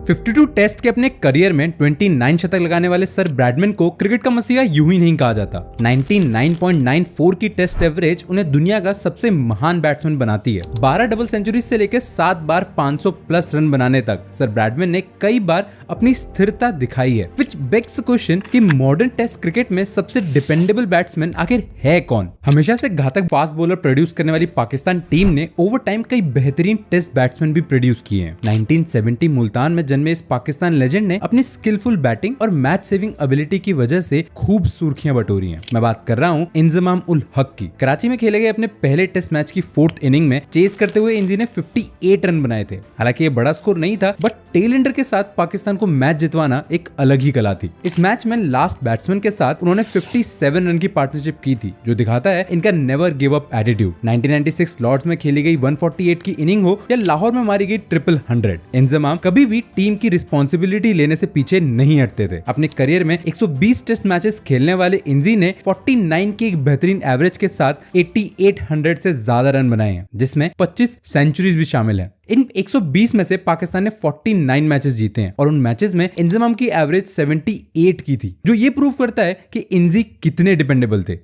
52 test के अपने career में 29 शतक लगाने वाले सर ब्रैडमैन को क्रिकेट का मसीहा यूं ही नहीं कहा जाता। 99.94 की टेस्ट एवरेज उन्हें दुनिया का सबसे महान बैट्समैन बनाती है। 12 डबल सेंचुरी से लेकर 7 बार 500 प्लस रन बनाने तक सर ब्रैडमैन ने कई बार अपनी स्थिरता दिखाई है। विच बेग्स द क्वेश्चन कि मॉडर्न टेस्ट क्रिकेट में सबसे डिपेंडेबल बैट्समैन आखिर है कौन? हमेशा से घातक फास्ट बॉलर प्रोड्यूस करने वाली पाकिस्तान टीम ने ओवर टाइम कई बेहतरीन टेस्ट बैट्समैन भी प्रोड्यूस किए हैं। 1970 मुल्तान में जन्मे इस पाकिस्तान लेजेंड ने अपनी स्किलफुल बैटिंग और मैच सेविंग एबिलिटी की वजह से खूब सुर्खियां बटोरी हैं। मैं बात कर रहा हूं इंजमाम उल हक की। कराची में खेले गए अपने पहले टेस्ट मैच की 4th इनिंग में चेस करते हुए इंजी ने 58 रन बनाए थे। हालांकि ये बड़ा स्कोर नहीं था, बट टेल एंडर के साथ पाकिस्तान को मैच जितवाना एक अलग ही कला थी। इस मैच में लास्ट बैट्समैन के साथ उन्होंने 57 रन की पार्टनरशिप की थी, जो दिखाता है इनका never give up attitude. 1996 Lord's में खेली गई 148 की इनिंग हो या लाहौर में मारी गई 100, इंजमाम कभी भी टीम की रिस्पॉन्सिबिलिटी लेने से पीछे नहीं हटते थे। अपने करियर में 120 टेस्ट मैचेस खेलने वाले इंजी ने 49 की एक बेहतरीन एवरेज के साथ 8800 से ज्यादा रन बनाए हैं, जिसमें 25 सेंचुरीज भी शामिल है। इन 120 में से पाकिस्तान ने 49 मैचेस जीते हैं और उन मैचेस में इंजमाम की एवरेज 78 की थी, जो ये प्रूव करता है कि इंजी कितने डिपेंडेबल थे।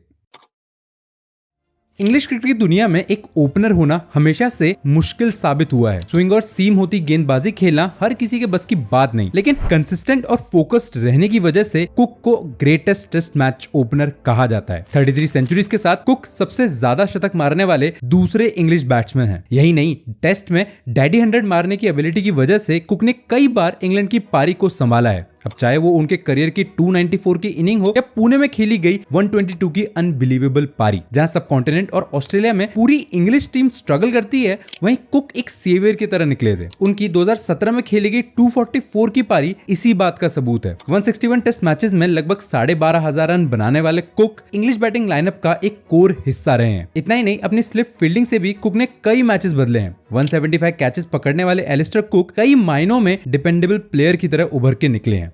इंग्लिश क्रिकेट की दुनिया में एक ओपनर होना हमेशा से मुश्किल साबित हुआ है। स्विंग और सीम होती गेंदबाजी खेलना हर किसी के बस की बात नहीं, लेकिन कंसिस्टेंट और फोकस्ड रहने की वजह से कुक को ग्रेटेस्ट टेस्ट मैच ओपनर कहा जाता है। 33 सेंचुरीज के साथ कुक सबसे ज्यादा शतक मारने वाले दूसरे इंग्लिश बैट्समैन हैं। यही नहीं, टेस्ट में डैडी 100 मारने की एबिलिटी की वजह से कुक ने कई बार इंग्लैंड की पारी को संभाला है। अब चाहे वो उनके करियर की 294 की इनिंग हो या पुणे में खेली गई 122 की अनबिलीवेबल पारी, जहां सब कॉन्टिनेंट और ऑस्ट्रेलिया में पूरी इंग्लिश टीम स्ट्रगल करती है, वहीं कुक एक सेवियर की तरह निकले थे। उनकी 2017 में खेली गई 244 की पारी इसी बात का सबूत है। 161 टेस्ट मैचेस में लगभग 12,500 रन बनाने वाले कुक इंग्लिश बैटिंग लाइनअप का एक कोर हिस्सा रहे हैं। इतना ही नहीं, अपनी स्लिप फील्डिंग से भी कुक ने कई मैचेस बदले हैं। 175 कैचेस पकड़ने वाले एलिस्टर कुक कई मायनों में डिपेंडेबल प्लेयर की तरह उभर के निकले हैं।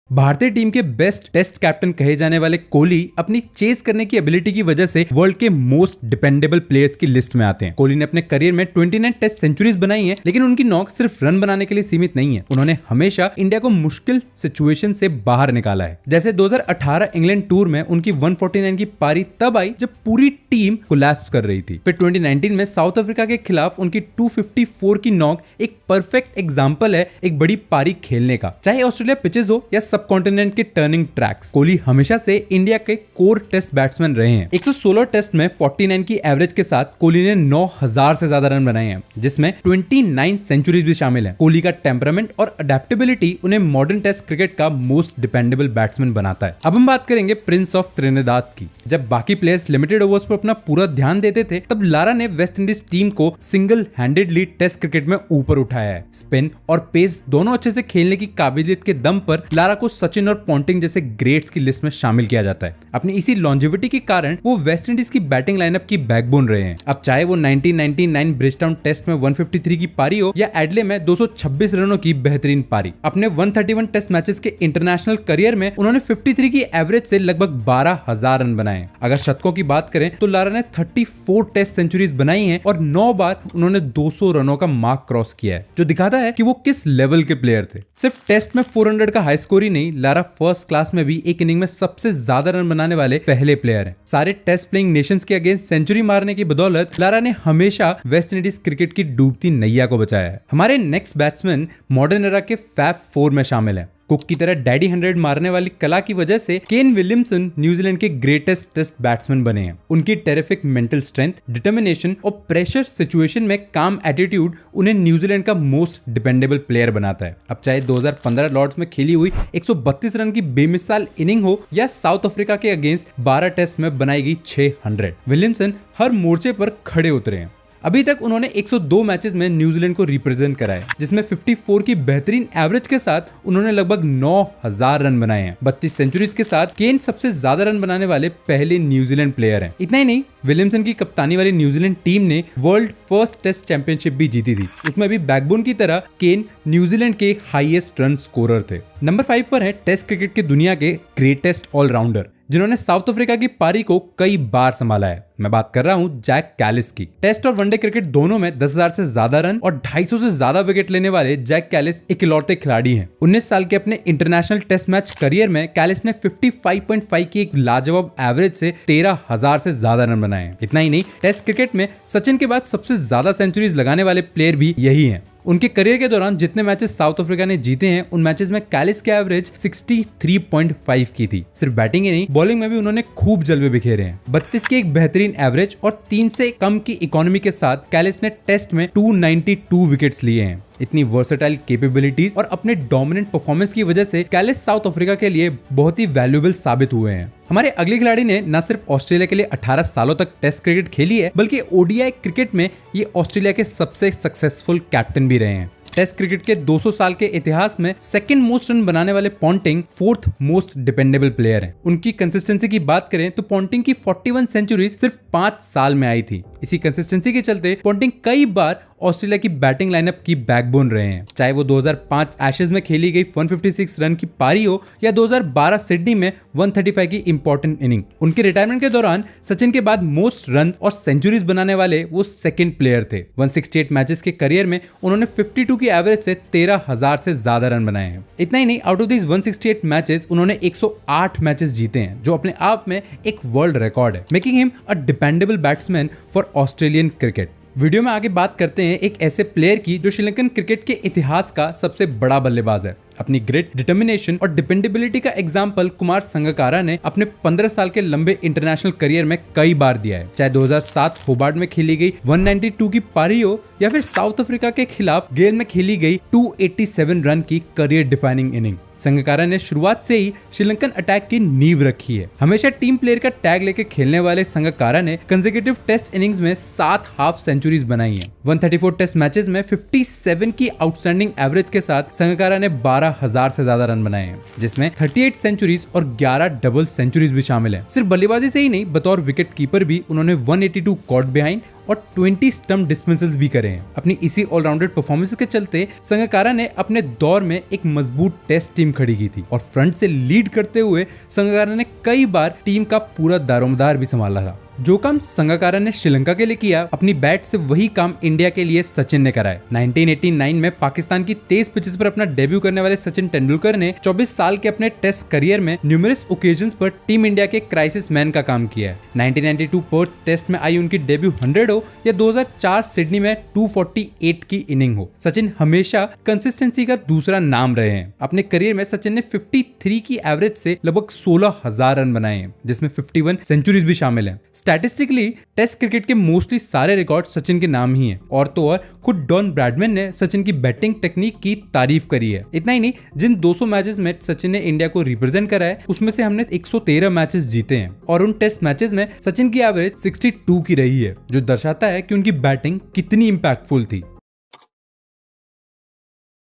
भारतीय टीम के बेस्ट टेस्ट कैप्टन कहे जाने वाले कोहली अपनी चेस करने की एबिलिटी की वजह से वर्ल्ड के मोस्ट डिपेंडेबल प्लेयर्स की लिस्ट में आते हैं। कोहली ने अपने करियर में 29 टेस्ट सेंचुरीज बनाई हैं, लेकिन उनकी नौक सिर्फ रन बनाने के लिए सीमित नहीं है। उन्होंने हमेशा इंडिया को मुश्किल सिचुएशन से बाहर निकाला है। जैसे 2018 इंग्लैंड टूर में उनकी 149 की पारी तब आई जब पूरी टीम कोलैप्स कर रही थी। फिर 2019 में साउथ अफ्रीका के खिलाफ उनकी 254 की नॉक एक परफेक्ट एग्जाम्पल है एक बड़ी पारी खेलने का, चाहे ऑस्ट्रेलिया पिचेस हो या सब कॉन्टिनेंट के टर्निंग ट्रैक्स। कोहली हमेशा से इंडिया के कोर टेस्ट बैट्समैन रहे हैं। 116 टेस्ट में 49 की एवरेज के साथ कोहली ने 9000 से ज्यादा रन बनाए हैं, जिसमें 29 सेंचुरीज भी शामिल हैं। कोहली का टेम्परामेंट और अडेप्टेबिलिटी उन्हें मॉडर्न टेस्ट क्रिकेट का मोस्ट डिपेंडेबल बैट्समैन बनाता है। अब हम बात करेंगे प्रिंस ऑफ त्रिनिदाद की। जब बाकी प्लेयर्स लिमिटेड ओवर्स पर अपना पूरा ध्यान देते थे, तब लारा ने वेस्ट इंडीज टीम को सिंगल हैंडेडली टेस्ट क्रिकेट में ऊपर उठाया है। स्पिन और पेस दोनों अच्छे से खेलने की काबिलियत के दम पर लारा को सचिन और पॉन्टिंग जैसे ग्रेट्स की लिस्ट में शामिल किया जाता है। अपनी इसी लॉन्जेविटी के कारण वो वेस्ट इंडीज की बैटिंग लाइनअप की बैकबोन रहे हैं। अब चाहे वो 1999 ब्रिजटाउन टेस्ट में 153 की पारी हो या एडले में 226 रनों की बेहतरीन पारी। अपने 131 टेस्ट मैचेस के इंटरनेशनल करियर में उन्होंने 53 की एवरेज से लगभग 12,000 रन बनाए। अगर शतकों की बात करें तो लारा ने 34 टेस्ट सेंचुरीज बनाई हैं और 9 बार उन्होंने 200 रनों का मार्क क्रॉस किया है, जो दिखाता है कि वो किस लेवल के प्लेयर थे। सिर्फ टेस्ट में 400 का हाई स्कोर ही नहीं, लारा फर्स्ट क्लास में भी एक इनिंग में सबसे ज्यादा रन बनाने वाले पहले प्लेयर हैं। सारे टेस्ट प्लेइंग नेशंस के अगेंस्ट सेंचुरी मारने की बदौलत लारा ने हमेशा वेस्ट इंडीज क्रिकेट की डूबती नैया को बचाया है। हमारे नेक्स्ट बैट्समैन मॉडर्न एरा के फैब 4 में शामिल है। कुक की तरह डैडी 100 मारने वाली कला की वजह से केन विलियमसन न्यूजीलैंड के ग्रेटेस्ट टेस्ट बैट्समैन बने हैं। उनकी टेरिफिक मेंटल स्ट्रेंथ, डिटर्मिनेशन और प्रेशर सिचुएशन में काम एटीट्यूड उन्हें न्यूजीलैंड का मोस्ट डिपेंडेबल प्लेयर बनाता है। अब चाहे 2015 लॉर्ड्स में खेली हुई 132 रन की बेमिसाल इनिंग हो या साउथ अफ्रीका के अगेंस्ट 12 टेस्ट में बनाई गई 600, विलियमसन हर मोर्चे पर खड़े उतरे हैं। अभी तक उन्होंने 102 मैचेस में न्यूजीलैंड को रिप्रेजेंट करा है, जिसमें 54 की बेहतरीन एवरेज के साथ उन्होंने लगभग 9000 रन बनाए हैं। 32 सेंचुरीज के साथ केन सबसे ज्यादा रन बनाने वाले पहले न्यूजीलैंड प्लेयर हैं। इतना ही नहीं, विलियमसन की कप्तानी वाली न्यूजीलैंड टीम ने वर्ल्ड फर्स्ट टेस्ट चैंपियनशिप भी जीती थी। उसमें भी बैकबोन की तरह केन न्यूजीलैंड के हाईएस्ट रन स्कोरर थे। नंबर 5 पर है टेस्ट क्रिकेट की दुनिया के ग्रेटेस्ट ऑलराउंडर जिन्होंने साउथ अफ्रीका की पारी को कई बार संभाला है। मैं बात कर रहा हूं जैक कैलिस की। टेस्ट और वनडे क्रिकेट दोनों में 10,000 से ज्यादा रन और 250 से ज्यादा विकेट लेने वाले जैक कैलिस इकलौते खिलाड़ी हैं। 19 साल के अपने इंटरनेशनल टेस्ट मैच करियर में कैलिस ने 55.5 की एक लाजवाब एवरेज से 13,000 से ज्यादा रन बनाए हैं। इतना ही नहीं, टेस्ट क्रिकेट में सचिन के बाद सबसे ज्यादा सेंचुरीज लगाने वाले प्लेयर भी यही हैं। उनके करियर के दौरान जितने मैचेस साउथ अफ्रीका ने जीते हैं, उन मैचेस में कैलिस की एवरेज 63.5 की थी। सिर्फ बैटिंग ही नहीं, बॉलिंग में भी उन्होंने खूब जलवे बिखेरे हैं। 32 की एक बेहतरीन एवरेज और 3 से कम की इकोनॉमी के साथ कैलिस ने टेस्ट में 292 विकेट्स लिए हैं। इतनी वर्सेटाइल कैपेबिलिटीज और अपने डोमिनेंट परफॉर्मेंस की वजह से कैलिस साउथ अफ्रीका के लिए बहुत ही वैल्यूएबल साबित हुए हैं। हमारे अगले खिलाड़ी ने न सिर्फ ऑस्ट्रेलिया के लिए 18 सालों तक टेस्ट क्रिकेट खेली है, बल्कि ओडीआई क्रिकेट में ये ऑस्ट्रेलिया के सबसे सक्सेसफुल कैप्टन भी रहे हैं। टेस्ट क्रिकेट के 200 साल के इतिहास में सेकंड मोस्ट रन बनाने वाले Ponting 4th most dependable player हैं। उनकी कंसिस्टेंसी की बात करें तो पॉन्टिंग की 41 सेंचुरीज सिर्फ 5 साल में आई थी। इसी कंसिस्टेंसी के चलते पॉन्टिंग कई बार ऑस्ट्रेलिया की बैटिंग लाइनअप की बैकबोन रहे हैं। चाहे वो 2005 एशेज में खेली गई 156 रन की पारी हो या 2012 सिडनी में 135 की इंपॉर्टेंट इनिंग। उनके रिटायरमेंट के दौरान सचिन के बाद मोस्ट रन और सेंचुरीज बनाने वाले वो सेकंड प्लेयर थे। 168 मैचेस के करियर में उन्होंने 52 की एवरेज से 13,000 से ज्यादा रन बनाए हैं। इतना ही नहीं, आउट ऑफ दिस 168 मैचेस उन्होंने 108 मैचेस जीते हैं, जो अपने आप में एक वर्ल्ड रिकॉर्ड है, making him a dependable batsman for Australian cricket. Video में आगे बात करते हैं एक ऐसे प्लेयर की जो श्रीलंकन क्रिकेट के इतिहास का सबसे बड़ा बल्लेबाज है। अपनी ग्रिट, डिटर्मिनेशन और डिपेंडेबिलिटी का एग्जाम्पल कुमार संगकारा ने अपने 15 साल के लंबे इंटरनेशनल करियर में कई बार दिया है। चाहे 2007 होबार्ट में खेली गई 192 की पारी हो या फिर साउथ अफ्रीका के खिलाफ गेल में खेली गई 287 रन की करियर डिफाइनिंग इनिंग। संगकारा ने शुरुआत से ही श्रीलंकन अटैक की नींव रखी है। हमेशा टीम प्लेयर का टैग लेके खेलने वाले संगकारा ने कंसेक्यूटिव टेस्ट इनिंग्स में 7 हाफ सेंचुरीज बनाई हैं। 134 टेस्ट मैचेस में 57 की आउटस्टैंडिंग एवरेज के साथ संगकारा ने 12,000 से ज्यादा रन बनाए हैं, जिसमें 38 सेंचुरीज और 11 डबल सेंचुरीज भी शामिल हैं। सिर्फ बल्लेबाजी से ही नहीं, बतौर विकेट कीपर भी उन्होंने 182 कॉट बिहाइंड और 20 स्टंप डिस्मिसल्स भी करे हैं। अपनी इसी ऑलराउंडेड परफॉर्मेंस के चलते संगकारा ने अपने दौर में एक मजबूत टेस्ट टीम खड़ी की थी और फ्रंट से लीड करते हुए संगकारा ने कई बार टीम का पूरा दारोमदार भी संभाला था। जो काम संगकारा ने श्रीलंका के लिए किया, अपनी बैट से वही काम इंडिया के लिए सचिन ने करा है। 1989 में पाकिस्तान की तेज पिचेस पर अपना डेब्यू करने वाले सचिन तेंदुलकर ने 24 साल के अपने टेस्ट करियर में न्यूमरस ओकेजन्स पर टीम इंडिया के क्राइसिस मैन का काम किया है। 1992 पर्थ टेस्ट में आई उनकी डेब्यू 100 हो या 2004 सिडनी में 248 की इनिंग हो, सचिन हमेशा कंसिस्टेंसी का दूसरा नाम रहे हैं। अपने करियर में सचिन ने 53 की एवरेज से लगभग 16,000 रन बनाए हैं, जिसमें 51 सेंचुरीज भी शामिल हैं। स्टैटिस्टिकली टेस्ट क्रिकेट के मोस्टली सारे रिकॉर्ड सचिन के नाम ही हैं और तो और खुद डॉन ब्रैडमैन ने सचिन की बैटिंग टेक्निक की तारीफ करी है। इतना ही नहीं, जिन 200 मैचेस में सचिन ने इंडिया को रिप्रेजेंट करा है, उसमें से हमने 113 मैचेस जीते हैं और उन टेस्ट मैचेस में सचिन की एवरेज 62 की रही है, जो दर्शाता है कि उनकी बैटिंग कितनी इंपैक्टफुल थी।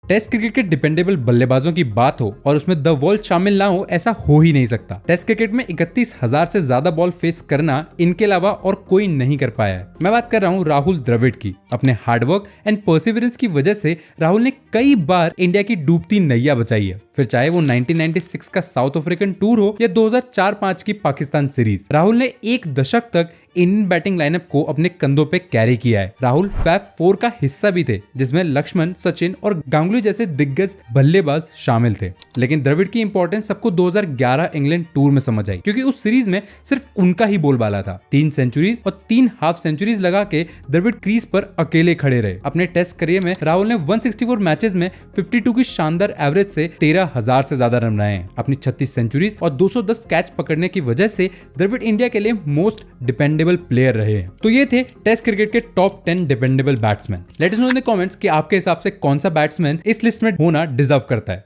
टेस्ट क्रिकेट के डिपेंडेबल बल्लेबाजों की बात हो और उसमें द वॉल शामिल ना हो, ऐसा हो ही नहीं सकता। टेस्ट क्रिकेट में 31,000 से ज्यादा बॉल फेस करना इनके अलावा और कोई नहीं कर पाया है। मैं बात कर रहा हूँ राहुल द्रविड़ की। अपने हार्डवर्क एंड परसिवरेंस की वजह से राहुल ने कई बार इंडिया की डूबती नैया बचाई है, फिर चाहे वो 1996 का साउथ अफ्रीकन टूर हो या 2004-05 की पाकिस्तान सीरीज। राहुल ने एक दशक तक इंडियन बैटिंग लाइनअप को अपने कंधों पे कैरी किया है। राहुल फैब 4 का हिस्सा भी थे, जिसमें लक्ष्मण, सचिन और गांगुली जैसे दिग्गज बल्लेबाज शामिल थे। लेकिन द्रविड़ की इंपॉर्टेंस सबको 2011 इंग्लैंड टूर में समझ आई, क्योंकि उस सीरीज में सिर्फ उनका ही बोलबाला था। 3 सेंचुरीज और 3 हाफ सेंचुरीज लगा के द्रविड़ क्रीज पर अकेले खड़े रहे। अपने टेस्ट करियर में राहुल ने 164 मैचेस में 52 की शानदार एवरेज से 13,000 से ज्यादा रन बनाए हैं। अपनी 36 सेंचुरीज और 210 कैच पकड़ने की वजह से द्रविड़ इंडिया के लिए मोस्ट डिपेंडेबल प्लेयर रहे हैं। तो ये थे टेस्ट क्रिकेट के top 10 dependable batsman. Let us know in the comments कि आपके हिसाब से कौन सा बैट्समैन इस लिस्ट में होना डिजर्व करता है।